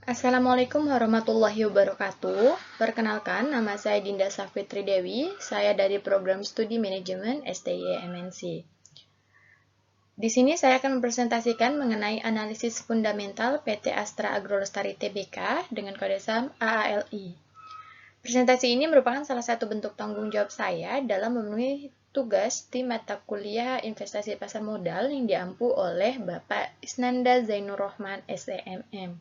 Assalamualaikum warahmatullahi wabarakatuh. Perkenalkan, nama saya Dinda Safitri Dewi. Saya dari Program Studi Manajemen STY MNC. Di sini saya akan mempresentasikan mengenai analisis fundamental PT Astra Agrolestari Tbk dengan kode saham AALI. Presentasi ini merupakan salah satu bentuk tanggung jawab saya dalam memenuhi tugas di mata kuliah investasi pasar modal yang diampu oleh Bapak Isnanda Zainur Rohman, SEMM.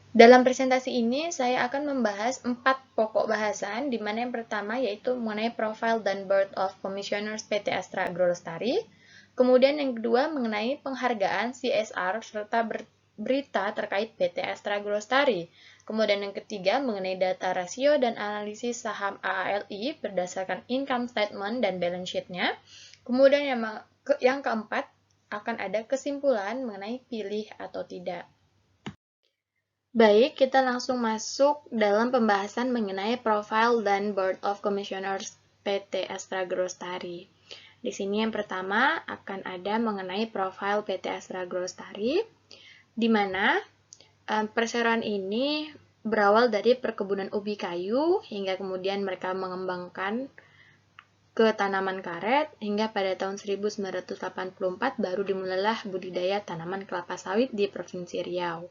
Dalam presentasi ini, saya akan membahas 4 pokok bahasan, di mana yang pertama yaitu mengenai profile dan board of commissioners PT Astra Agrolestari. Kemudian yang kedua mengenai penghargaan CSR serta berita terkait PT Astra Agrolestari. Kemudian yang ketiga mengenai data rasio dan analisis saham AALI berdasarkan income statement dan balance sheet-nya. Kemudian yang keempat akan ada kesimpulan mengenai pilih atau tidak. Baik, kita langsung masuk dalam pembahasan mengenai profile dan Board of Commissioners PT Astra Agrolestari. Di sini yang pertama akan ada mengenai profile PT Astra Agrolestari, di mana perseroan ini berawal dari perkebunan ubi kayu hingga kemudian mereka mengembangkan ke tanaman karet hingga pada tahun 1984 baru dimulailah budidaya tanaman kelapa sawit di Provinsi Riau.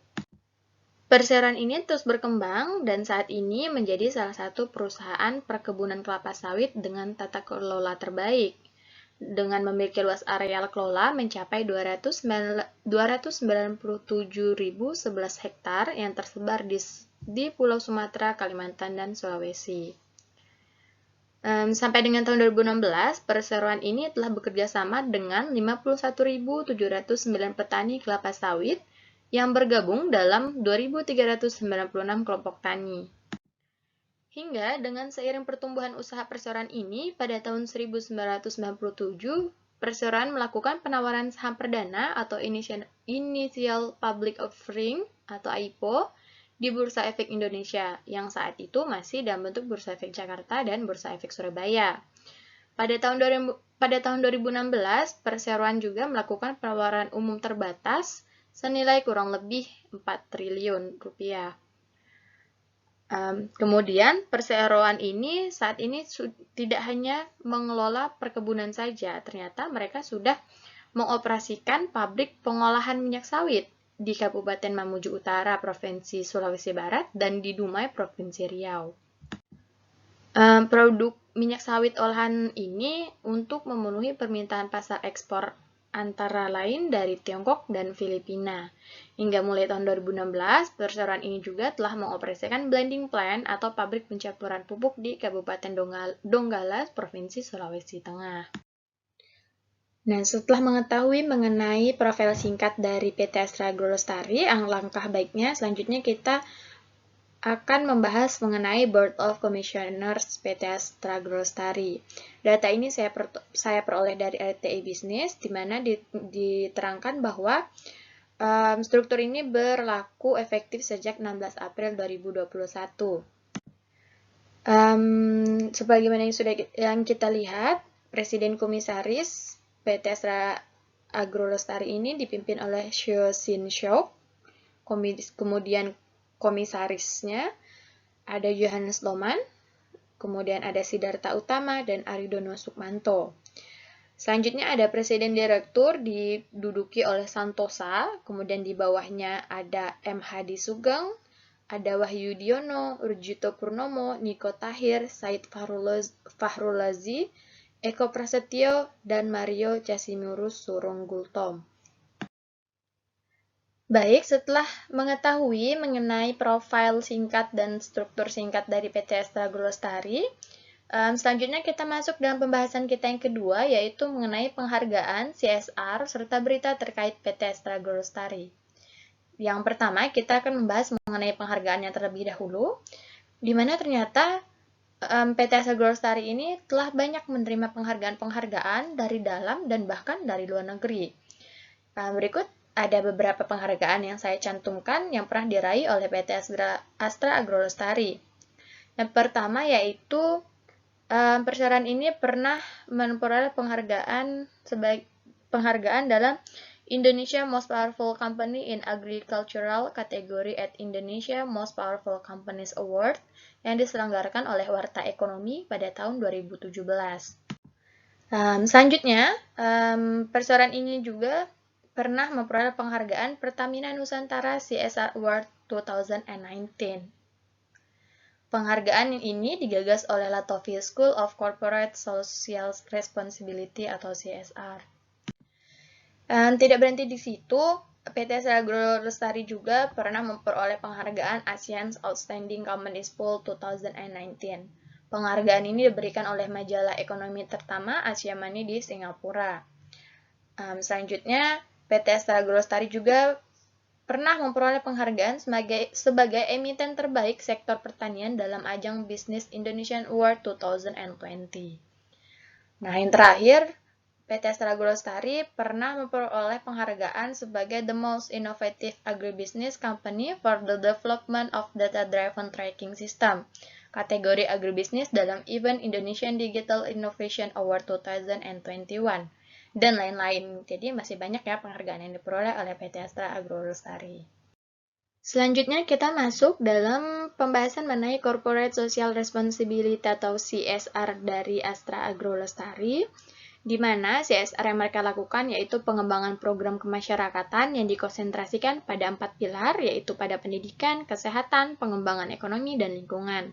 Perseroan ini terus berkembang dan saat ini menjadi salah satu perusahaan perkebunan kelapa sawit dengan tata kelola terbaik, dengan memiliki luas areal kelola mencapai 297.011 hektar yang tersebar di Pulau Sumatera, Kalimantan, dan Sulawesi. Sampai dengan tahun 2016, perseroan ini telah bekerja sama dengan 51.709 petani kelapa sawit yang bergabung dalam 2.396 kelompok tani. Hingga dengan seiring pertumbuhan usaha perseroan ini, pada tahun 1997, perseroan melakukan penawaran saham perdana atau Initial Public Offering atau IPO di Bursa Efek Indonesia, yang saat itu masih dalam bentuk Bursa Efek Jakarta dan Bursa Efek Surabaya. Pada tahun 2016, perseroan juga melakukan penawaran umum terbatas senilai kurang lebih 4 triliun rupiah. Kemudian perseroan ini saat ini tidak hanya mengelola perkebunan saja, ternyata mereka sudah mengoperasikan pabrik pengolahan minyak sawit di Kabupaten Mamuju Utara, Provinsi Sulawesi Barat, dan di Dumai, Provinsi Riau. Produk minyak sawit olahan ini untuk memenuhi permintaan pasar ekspor antara lain dari Tiongkok dan Filipina. Hingga mulai tahun 2016, perseroan ini juga telah mengoperasikan blending plant atau pabrik pencampuran pupuk di Kabupaten Donggala, Provinsi Sulawesi Tengah. Nah, setelah mengetahui mengenai profil singkat dari PT Astra Agrolestari, langkah baiknya selanjutnya kita akan membahas mengenai Board of Commissioners PT Astra Agrolestari. Data ini saya peroleh dari RTI Business, di mana diterangkan bahwa struktur ini berlaku efektif sejak 16 April 2021. Sebagaimana yang kita lihat, Presiden Komisaris PT Astra Agrolestari ini dipimpin oleh Shio Shin Shouk, kemudian komisarisnya ada Johannes Loman, kemudian ada Sidarta Utama dan Aridono Sukmanto. Selanjutnya ada Presiden Direktur diduduki oleh Santosa, kemudian di bawahnya ada M. Hadi Sugeng, ada Wahyu Diono, Rujito Purnomo, Niko Tahir, Said Fahrulazi, Eko Prasetyo, dan Mario Casimurus Surunggultom. Baik, setelah mengetahui mengenai profil singkat dan struktur singkat dari PT Astra Agrolestari, selanjutnya kita masuk dalam pembahasan kita yang kedua, yaitu mengenai penghargaan CSR serta berita terkait PT Astra Agrolestari. Yang pertama, kita akan membahas mengenai penghargaan yang terlebih dahulu, di mana ternyata PT Astra Agrolestari ini telah banyak menerima penghargaan dari dalam dan bahkan dari luar negeri. Berikut ada beberapa penghargaan yang saya cantumkan yang pernah diraih oleh PT Astra Agrolestari. Yang pertama yaitu perseroan ini pernah memperoleh penghargaan dalam Indonesia Most Powerful Company in Agricultural kategori at Indonesia Most Powerful Companies Award yang diselenggarakan oleh Warta Ekonomi pada tahun 2017. Selanjutnya, perseroan ini juga pernah memperoleh penghargaan Pertamina Nusantara CSR Award 2019. Penghargaan ini digagas oleh Latovia School of Corporate Social Responsibility atau CSR. Tidak berhenti di situ, PT Astra Agro Lestari juga pernah memperoleh penghargaan ASEAN's Outstanding Companies Poll 2019. Penghargaan ini diberikan oleh majalah ekonomi terutama Asia Money di Singapura. Selanjutnya, PT Astra Agro Lestari juga pernah memperoleh penghargaan sebagai emiten terbaik sektor pertanian dalam ajang Business Indonesian Award 2020. Nah, yang terakhir, PT Astra Agro Lestari pernah memperoleh penghargaan sebagai The Most Innovative Agribusiness Company for the Development of Data-Driven Tracking System, kategori agribisnis dalam event Indonesian Digital Innovation Award 2021, dan lain-lain. Jadi masih banyak ya penghargaan yang diperoleh oleh PT Astra Agro Lestari. Selanjutnya kita masuk dalam pembahasan mengenai Corporate Social Responsibility atau CSR dari Astra Agro Lestari, di mana CSR yang mereka lakukan yaitu pengembangan program kemasyarakatan yang dikonsentrasikan pada 4 pilar, yaitu pada pendidikan, kesehatan, pengembangan ekonomi, dan lingkungan.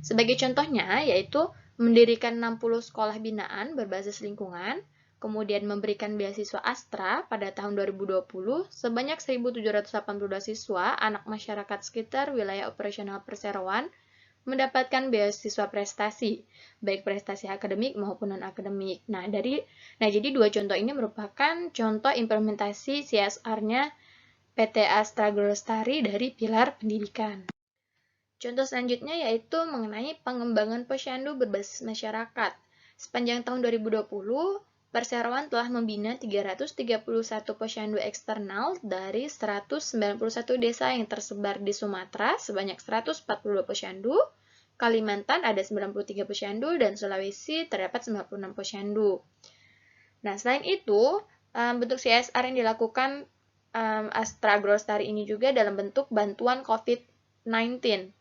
Sebagai contohnya, yaitu mendirikan 60 sekolah binaan berbasis lingkungan, kemudian memberikan beasiswa Astra pada tahun 2020 sebanyak 1.782 siswa anak masyarakat sekitar wilayah operasional perseroan mendapatkan beasiswa prestasi, baik prestasi akademik maupun non-akademik. Nah, jadi dua contoh ini merupakan contoh implementasi CSR-nya PT Astra Agro Lestari dari pilar pendidikan. Contoh selanjutnya yaitu mengenai pengembangan posyandu berbasis masyarakat. Sepanjang tahun 2020, Perseroan telah membina 331 posyandu eksternal dari 191 desa yang tersebar di Sumatera sebanyak 142 posyandu, Kalimantan ada 93 posyandu, dan Sulawesi terdapat 96 posyandu. Nah, selain itu, bentuk CSR yang dilakukan Astra Agro Lestari ini juga dalam bentuk bantuan COVID-19,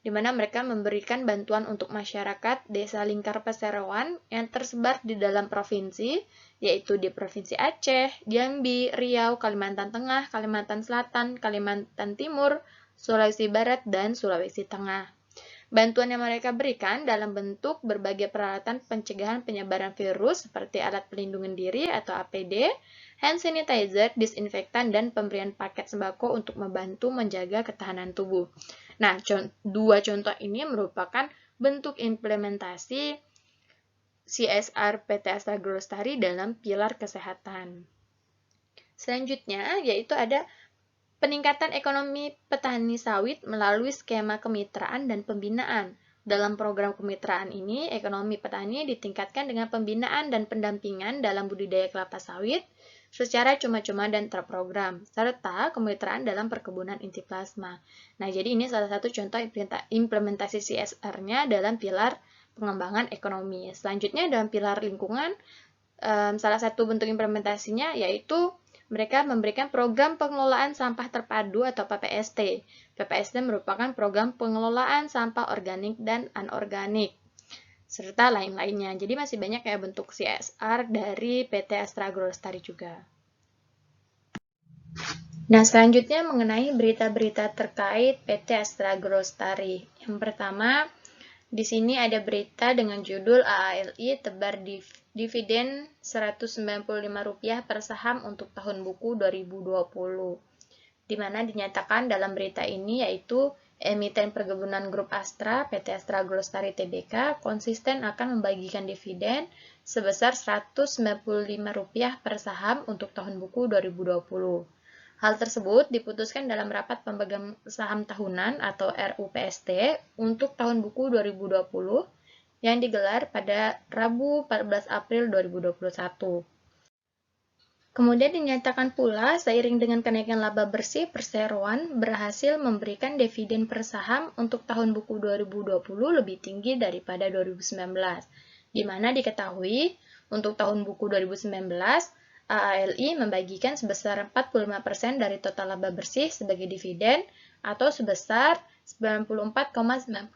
di mana mereka memberikan bantuan untuk masyarakat desa lingkar perseroan yang tersebar di dalam provinsi, yaitu di Provinsi Aceh, Jambi, Riau, Kalimantan Tengah, Kalimantan Selatan, Kalimantan Timur, Sulawesi Barat, dan Sulawesi Tengah. Bantuan yang mereka berikan dalam bentuk berbagai peralatan pencegahan penyebaran virus seperti alat pelindung diri atau APD, hand sanitizer, disinfektan, dan pemberian paket sembako untuk membantu menjaga ketahanan tubuh. Nah, dua contoh ini merupakan bentuk implementasi CSR PT Astra Agro Lestari dalam pilar kesehatan. Selanjutnya, yaitu ada peningkatan ekonomi petani sawit melalui skema kemitraan dan pembinaan. Dalam program kemitraan ini, ekonomi petani ditingkatkan dengan pembinaan dan pendampingan dalam budidaya kelapa sawit secara cuma-cuma dan terprogram, serta kemitraan dalam perkebunan inti plasma. Nah, jadi ini salah satu contoh implementasi CSR-nya dalam pilar pengembangan ekonomi. Selanjutnya, dalam pilar lingkungan, salah satu bentuk implementasinya yaitu mereka memberikan program pengelolaan sampah terpadu atau PPST. PPST merupakan program pengelolaan sampah organik dan anorganik, serta lain-lainnya. Jadi masih banyak ya bentuk CSR dari PT Astra Agro Lestari juga. Nah, selanjutnya mengenai berita-berita terkait PT Astra Agro Lestari. Yang pertama, di sini ada berita dengan judul AALI tebar dividen Rp195 per saham untuk tahun buku 2020. Di mana dinyatakan dalam berita ini yaitu emiten perkebunan grup Astra, PT Astra Agro Lestari Tbk, konsisten akan membagikan dividen sebesar Rp195 per saham untuk tahun buku 2020. Hal tersebut diputuskan dalam rapat pemegang saham tahunan atau RUPST untuk tahun buku 2020 yang digelar pada Rabu 14 April 2021. Kemudian dinyatakan pula, seiring dengan kenaikan laba bersih, Perseroan berhasil memberikan dividen per saham untuk tahun buku 2020 lebih tinggi daripada 2019, di mana diketahui untuk tahun buku 2019, AALI membagikan sebesar 45% dari total laba bersih sebagai dividen atau sebesar Rp94,95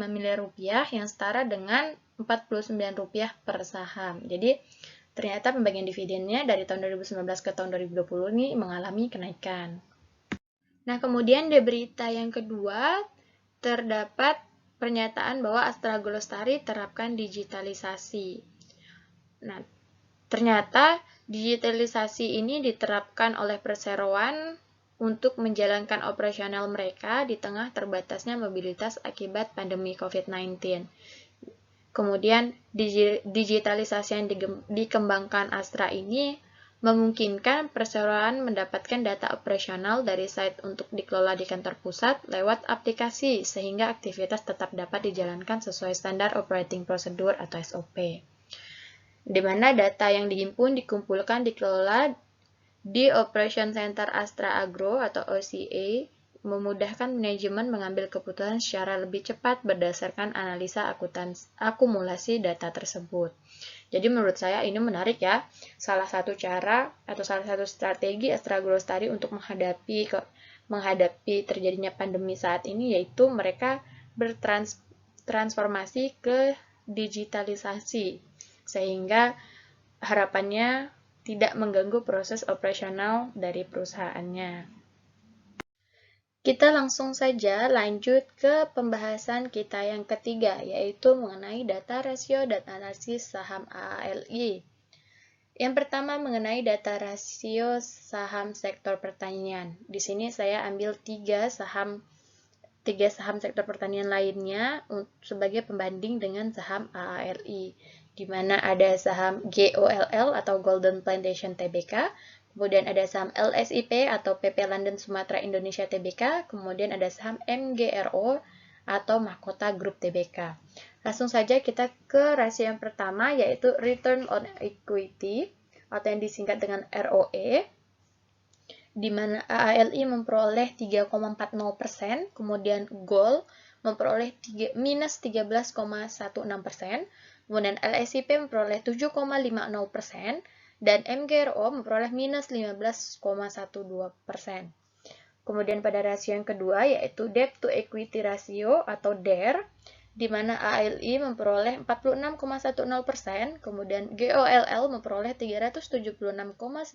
miliar yang setara dengan Rp49 per saham. Jadi ternyata pembagian dividennya dari tahun 2019 ke tahun 2020 ini mengalami kenaikan. Nah, kemudian di berita yang kedua terdapat pernyataan bahwa Astra Golostari terapkan digitalisasi. Nah, ternyata digitalisasi ini diterapkan oleh perseroan untuk menjalankan operasional mereka di tengah terbatasnya mobilitas akibat pandemi COVID-19. Kemudian, digitalisasi yang dikembangkan Astra ini memungkinkan perseroan mendapatkan data operasional dari site untuk dikelola di kantor pusat lewat aplikasi, sehingga aktivitas tetap dapat dijalankan sesuai standar operating procedure atau SOP. Di mana data yang dihimpun, dikumpulkan, dikelola di Operation Center Astra Agro atau OCA, memudahkan manajemen mengambil keputusan secara lebih cepat berdasarkan analisa akumulasi data tersebut. Jadi menurut saya ini menarik ya, salah satu cara atau salah satu strategi Astra Golostari untuk menghadapi terjadinya pandemi saat ini, yaitu mereka bertransformasi ke digitalisasi, sehingga harapannya tidak mengganggu proses operasional dari perusahaannya. Kita langsung saja lanjut ke pembahasan kita yang ketiga, yaitu mengenai data rasio dan analisis saham AALI. Yang pertama mengenai data rasio saham sektor pertanian. Di sini saya ambil tiga saham sektor pertanian lainnya sebagai pembanding dengan saham AALI, di mana ada saham GOLL atau Golden Plantation Tbk, kemudian ada saham LSIP atau PP London Sumatera Indonesia Tbk, kemudian ada saham MGRO atau Mahkota Group Tbk. Langsung saja kita ke rasio yang pertama, yaitu Return on Equity atau yang disingkat dengan ROE, di mana AALI memperoleh 3,40%, kemudian GOL memperoleh minus 13,16%, kemudian LSIP memperoleh 7,50%, dan MGRO memperoleh minus 15,12%. Kemudian pada rasio yang kedua, yaitu Debt to Equity Ratio atau DER, di mana AALI memperoleh 46,10%, kemudian GOLL memperoleh 376,94%,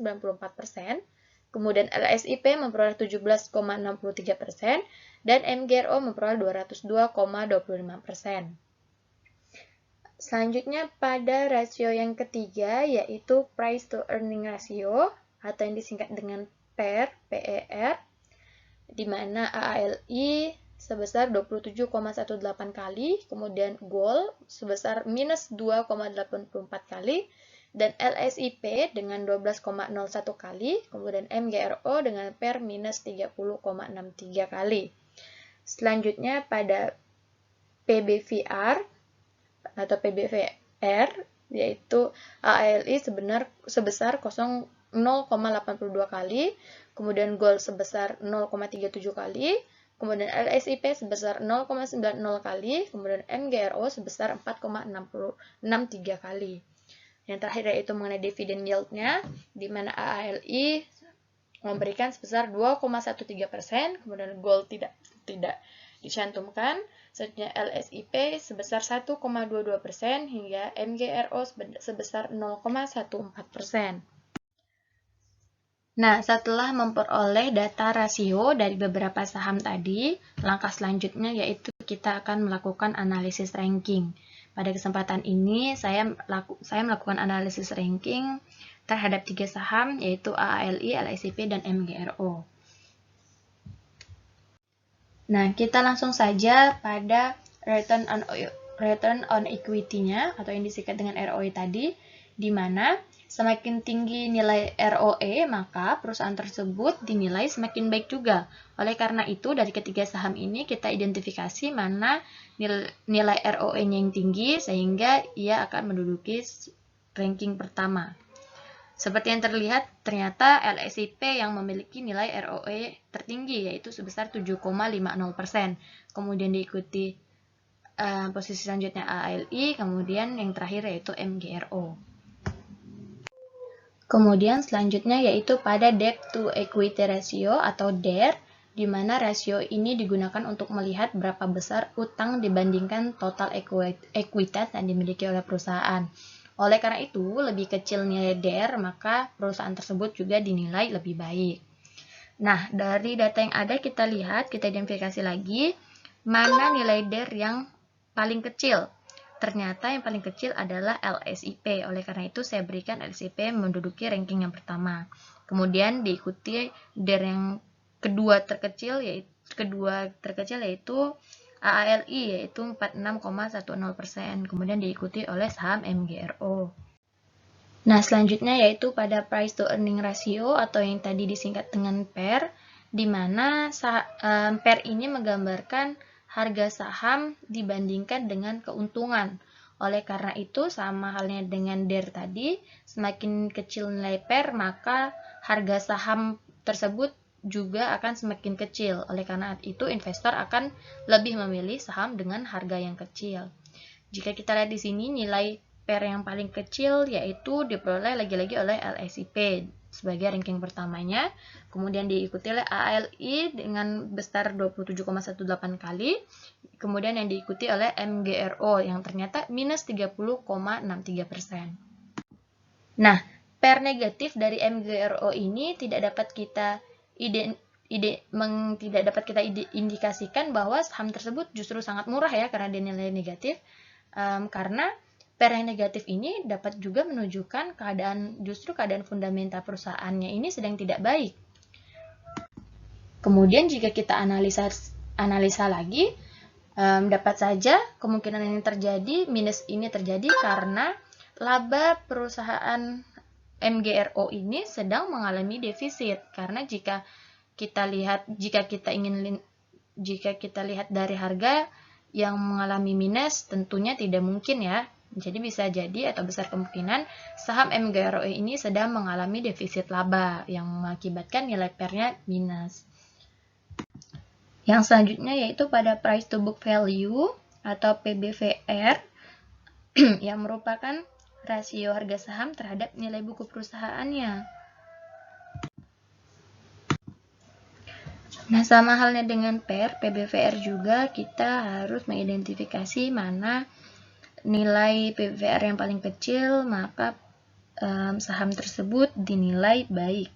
kemudian LSIP memperoleh 17,63%, dan MGRO memperoleh 202,25%. Selanjutnya pada rasio yang ketiga, yaitu Price to Earning Ratio atau yang disingkat dengan PER, di mana AALI sebesar 27,18 kali, kemudian GOL sebesar minus 2,84 kali, dan LSIP dengan 12,01 kali, kemudian MGRO dengan PER minus 30,63 kali. Selanjutnya pada PBVR atau PBVR, yaitu AALI sebesar 0,82 kali, kemudian GOL sebesar 0,37 kali, kemudian LSIP sebesar 0,90 kali, kemudian MGRO sebesar 4,63 kali. Yang terakhir yaitu mengenai dividen yield-nya, di mana AALI memberikan sebesar 2,13%, kemudian GOL tidak dicantumkan, selanjutnya LSIP sebesar 1,22% hingga MGRO sebesar 0,14%. Nah, setelah memperoleh data rasio dari beberapa saham tadi, langkah selanjutnya yaitu kita akan melakukan analisis ranking. Pada kesempatan ini, saya melakukan analisis ranking terhadap 3 saham, yaitu AALI, LSIP, dan MGRO. Nah, kita langsung saja pada return on equity-nya atau yang disingkat dengan ROE tadi, di mana semakin tinggi nilai ROE, maka perusahaan tersebut dinilai semakin baik juga. Oleh karena itu, dari ketiga saham ini kita identifikasi mana nilai ROE-nya yang tinggi, sehingga ia akan menduduki ranking pertama. Seperti yang terlihat, ternyata LSIP yang memiliki nilai ROE tertinggi, yaitu sebesar 7,50%. Kemudian diikuti posisi selanjutnya AALI, kemudian yang terakhir yaitu MGRO. Kemudian selanjutnya yaitu pada debt to equity ratio atau DER, di mana rasio ini digunakan untuk melihat berapa besar utang dibandingkan total ekuitas yang dimiliki oleh perusahaan. Oleh karena itu, lebih kecil nilai DER, maka perusahaan tersebut juga dinilai lebih baik. Nah, dari data yang ada kita lihat, kita identifikasi lagi mana nilai DER yang paling kecil. Ternyata yang paling kecil adalah LSIP. Oleh karena itu, saya berikan LSIP menduduki ranking yang pertama. Kemudian diikuti DER yang kedua terkecil yaitu AALI yaitu 46,10%. Kemudian diikuti oleh saham MGRO. Nah, selanjutnya yaitu pada price to earning ratio atau yang tadi disingkat dengan PER, di mana PER ini menggambarkan harga saham dibandingkan dengan keuntungan. Oleh karena itu, sama halnya dengan DER tadi, semakin kecil nilai PER, maka harga saham tersebut juga akan semakin kecil. Oleh karena itu, investor akan lebih memilih saham dengan harga yang kecil. Jika kita lihat di sini, nilai PER yang paling kecil yaitu diperoleh lagi-lagi oleh LSIP sebagai ranking pertamanya, kemudian diikuti oleh ALI dengan besar 27,18 kali, kemudian yang diikuti oleh MGRO yang ternyata minus 30,63%. Nah, PER negatif dari MGRO ini tidak dapat kita indikasikan bahwa saham tersebut justru sangat murah ya karena dia nilai negatif, karena PER yang negatif ini dapat juga menunjukkan keadaan fundamental perusahaannya ini sedang tidak baik. Kemudian jika kita analisa lagi, dapat saja kemungkinan ini terjadi, minus ini terjadi karena laba perusahaan MGRO ini sedang mengalami defisit. Karena jika kita lihat dari harga yang mengalami minus, tentunya tidak mungkin ya. Jadi bisa jadi atau besar kemungkinan saham MGRO ini sedang mengalami defisit laba yang mengakibatkan nilai PER-nya minus. Yang selanjutnya yaitu pada price to book value atau PBVR yang merupakan rasio harga saham terhadap nilai buku perusahaannya. Nah, sama halnya dengan PER, PBVR juga kita harus mengidentifikasi mana nilai PBVR yang paling kecil, maka saham tersebut dinilai baik.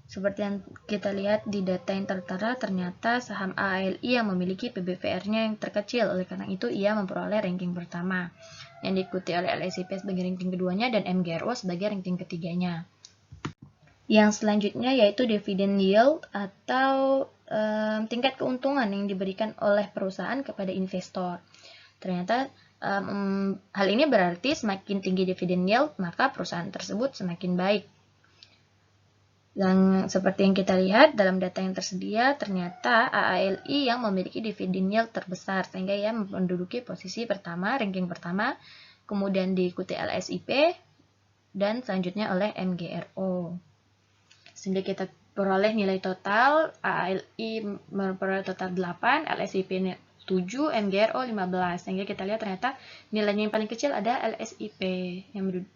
Seperti yang kita lihat di data yang tertera, ternyata saham ALI yang memiliki PBVR-nya yang terkecil. Oleh karena itu, ia memperoleh ranking pertama, yang diikuti oleh LSIP sebagai ranking keduanya dan MGRO sebagai ranking ketiganya. Yang selanjutnya yaitu dividend yield atau tingkat keuntungan yang diberikan oleh perusahaan kepada investor. Ternyata hal ini berarti semakin tinggi dividend yield, maka perusahaan tersebut semakin baik. Dan seperti yang kita lihat dalam data yang tersedia, ternyata AALI yang memiliki dividend yield terbesar, sehingga ia menduduki posisi pertama, ranking pertama, kemudian diikuti LSIP, dan selanjutnya oleh MGRO. Sehingga kita peroleh nilai total, AALI memperoleh total 8, LSIP 7, MGRO 15. Sehingga kita lihat ternyata nilainya yang paling kecil ada LSIP yang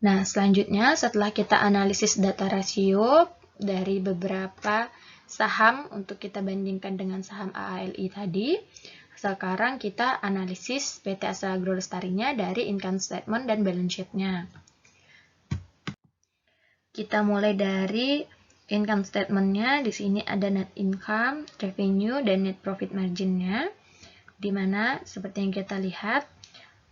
Nah, selanjutnya setelah kita analisis data rasio dari beberapa saham untuk kita bandingkan dengan saham AALI tadi, sekarang kita analisis PT Asa Agrolestarinya dari income statement dan balance sheet-nya. Kita mulai dari income statement-nya. Di sini ada net income, revenue, dan net profit margin-nya. Di mana seperti yang kita lihat,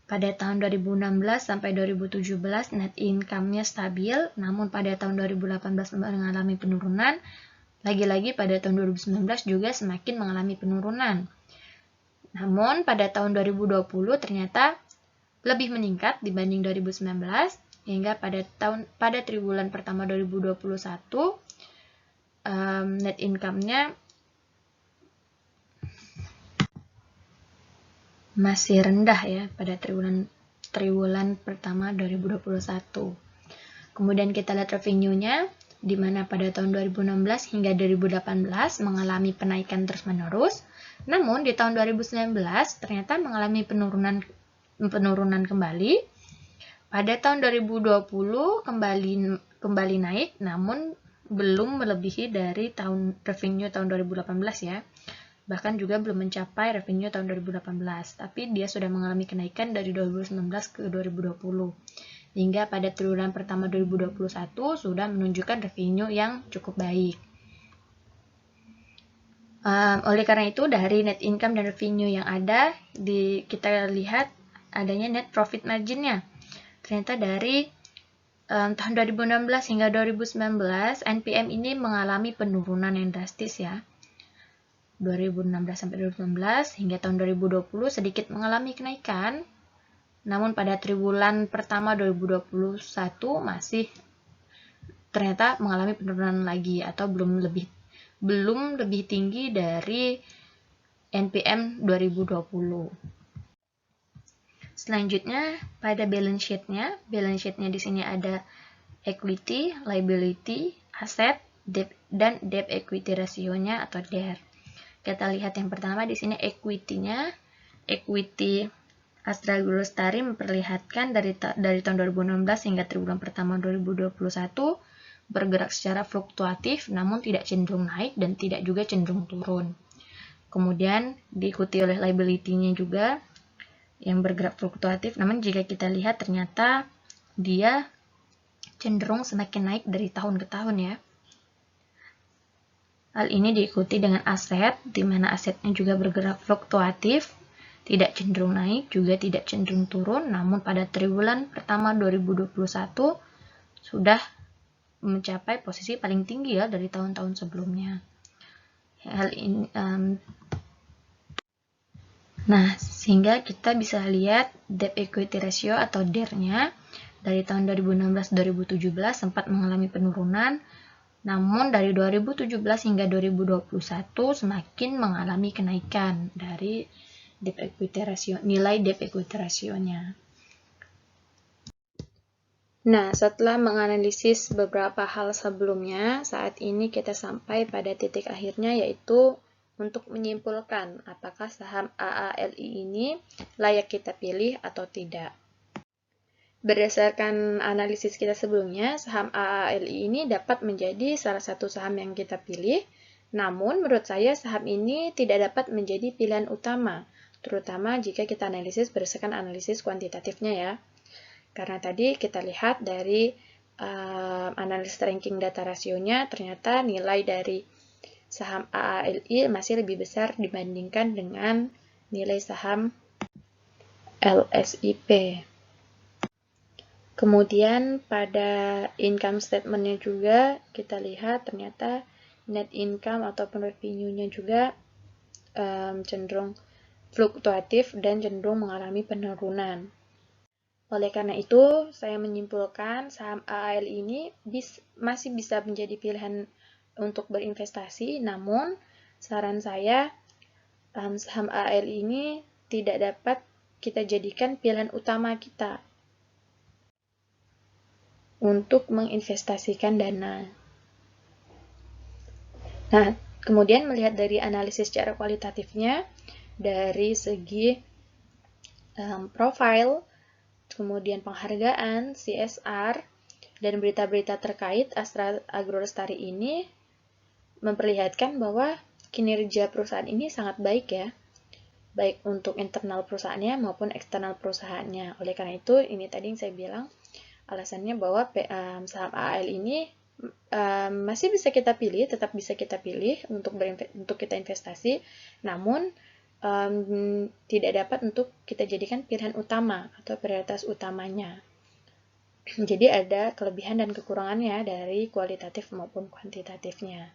pada tahun 2016 sampai 2017 net income-nya stabil, namun pada tahun 2018 mengalami penurunan. Lagi-lagi pada tahun 2019 juga semakin mengalami penurunan. Namun pada tahun 2020 ternyata lebih meningkat dibanding 2019, hingga pada triwulan pertama 2021 net income-nya masih rendah ya pada triwulan pertama 2021. Kemudian kita lihat revenue-nya, di mana pada tahun 2016 hingga 2018 mengalami penaikan terus-menerus. Namun di tahun 2019 ternyata mengalami penurunan kembali. Pada tahun 2020 kembali naik, namun belum melebihi dari revenue tahun 2018 ya. Bahkan juga belum mencapai revenue tahun 2018, tapi dia sudah mengalami kenaikan dari 2019 ke 2020. Hingga pada triwulan pertama 2021 sudah menunjukkan revenue yang cukup baik. Oleh karena itu, dari net income dan revenue yang ada, kita lihat adanya net profit margin-nya. Ternyata dari tahun 2016 hingga 2019, NPM ini mengalami penurunan yang drastis ya. 2016 sampai 2019 hingga tahun 2020 sedikit mengalami kenaikan, namun pada triwulan pertama 2021 masih ternyata mengalami penurunan lagi atau belum lebih tinggi dari NPM 2020. Selanjutnya pada balance sheet-nya di sini ada equity, liability, aset, dan debt equity ratio-nya atau DER. Kita lihat yang pertama di sini equity-nya. Equity Astra Agrolestari memperlihatkan dari tahun 2016 hingga triwulan pertama 2021 bergerak secara fluktuatif namun tidak cenderung naik dan tidak juga cenderung turun. Kemudian diikuti oleh liability-nya juga yang bergerak fluktuatif, namun jika kita lihat ternyata dia cenderung semakin naik dari tahun ke tahun ya. Hal ini diikuti dengan aset, di mana asetnya juga bergerak fluktuatif, tidak cenderung naik, juga tidak cenderung turun, namun pada triwulan pertama 2021 sudah mencapai posisi paling tinggi ya dari tahun-tahun sebelumnya. Hal ini, sehingga kita bisa lihat debt equity ratio atau DER-nya dari tahun 2016-2017 sempat mengalami penurunan, namun dari 2017 hingga 2021 semakin mengalami kenaikan dari debt equity ratio, nilai debt equity ratio-nya. Nah, setelah menganalisis beberapa hal sebelumnya, saat ini kita sampai pada titik akhirnya, yaitu untuk menyimpulkan apakah saham AALI ini layak kita pilih atau tidak. Berdasarkan analisis kita sebelumnya, saham AALI ini dapat menjadi salah satu saham yang kita pilih, namun menurut saya saham ini tidak dapat menjadi pilihan utama, terutama jika kita analisis berdasarkan analisis kuantitatifnya ya. Karena tadi kita lihat dari analisis ranking data rasionya, ternyata nilai dari saham AALI masih lebih besar dibandingkan dengan nilai saham LSIP. Kemudian pada income statement-nya juga kita lihat ternyata net income ataupun revenue-nya juga cenderung fluktuatif dan cenderung mengalami penurunan. Oleh karena itu, saya menyimpulkan saham AALI ini masih bisa menjadi pilihan untuk berinvestasi, namun saran saya saham AALI ini tidak dapat kita jadikan pilihan utama kita untuk menginvestasikan dana. Nah, kemudian melihat dari analisis secara kualitatifnya, dari segi profil, kemudian penghargaan, CSR, dan berita-berita terkait Astra Agrolestari ini memperlihatkan bahwa kinerja perusahaan ini sangat baik ya, baik untuk internal perusahaannya maupun eksternal perusahaannya. Oleh karena itu, ini tadi yang saya bilang, alasannya bahwa saham AAL ini masih bisa kita pilih, tetap bisa kita pilih untuk kita investasi, namun tidak dapat untuk kita jadikan pilihan utama atau prioritas utamanya. Jadi ada kelebihan dan kekurangannya dari kualitatif maupun kuantitatifnya.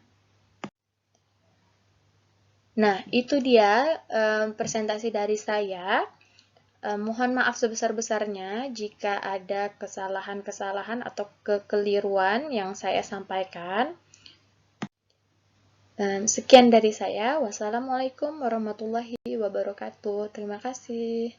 Nah, itu dia presentasi dari saya. Mohon maaf sebesar-besarnya jika ada kesalahan-kesalahan atau kekeliruan yang saya sampaikan. Sekian dari saya. Wassalamualaikum warahmatullahi wabarakatuh. Terima kasih.